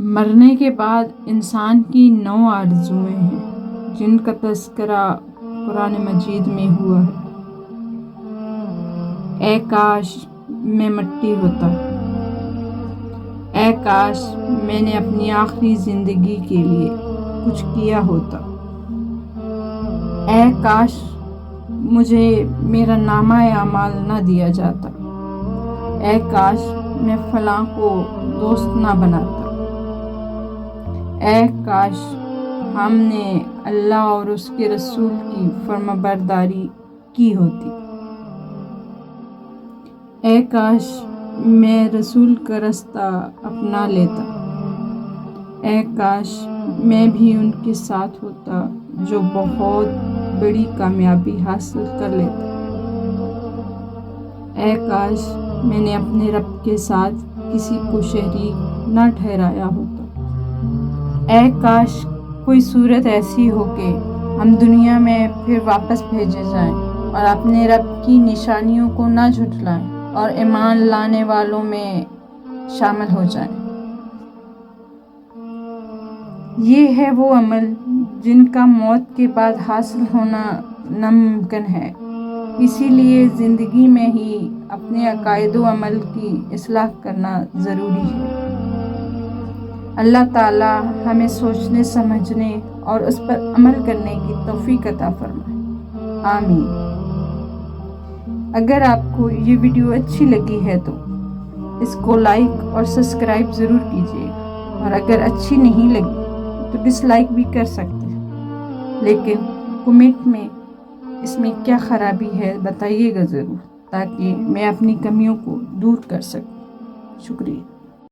مرنے کے بعد انسان کی 9 آرزوئیں ہیں جن کا تذکرہ قرآن مجید میں ہوا ہے۔ اے کاش میں مٹی ہوتا، اے کاش میں نے اپنی آخری زندگی کے لیے کچھ کیا ہوتا، اے کاش مجھے میرا نامہ اعمال نہ دیا جاتا، اے کاش میں فلاں کو دوست نہ بناتا، اے کاش ہم نے اللہ اور اس کے رسول کی فرمانبرداری کی ہوتی، اے کاش میں رسول کا رستہ اپنا لیتا، اے کاش میں بھی ان کے ساتھ ہوتا جو بہت بڑی کامیابی حاصل کر لیتا، اے کاش میں نے اپنے رب کے ساتھ کسی کو شریک نہ ٹھہرایا ہوتا، اے کاش کوئی صورت ایسی ہو کہ ہم دنیا میں پھر واپس بھیجے جائیں اور اپنے رب کی نشانیوں کو نہ جھٹلائیں اور ایمان لانے والوں میں شامل ہو جائیں۔ یہ ہے وہ عمل جن کا موت کے بعد حاصل ہونا ناممکن ہے، اسی لیے زندگی میں ہی اپنے عقائد و عمل کی اصلاح کرنا ضروری ہے۔ اللہ تعالیٰ ہمیں سوچنے سمجھنے اور اس پر عمل کرنے کی توفیق عطا فرمائے، آمین۔ اگر آپ کو یہ ویڈیو اچھی لگی ہے تو اس کو لائک اور سبسکرائب ضرور کیجیے، اور اگر اچھی نہیں لگی تو ڈس لائک بھی کر سکتے ہیں، لیکن کمنٹ میں اس میں کیا خرابی ہے بتائیے گا ضرور، تاکہ میں اپنی کمیوں کو دور کر سکوں۔ شکریہ۔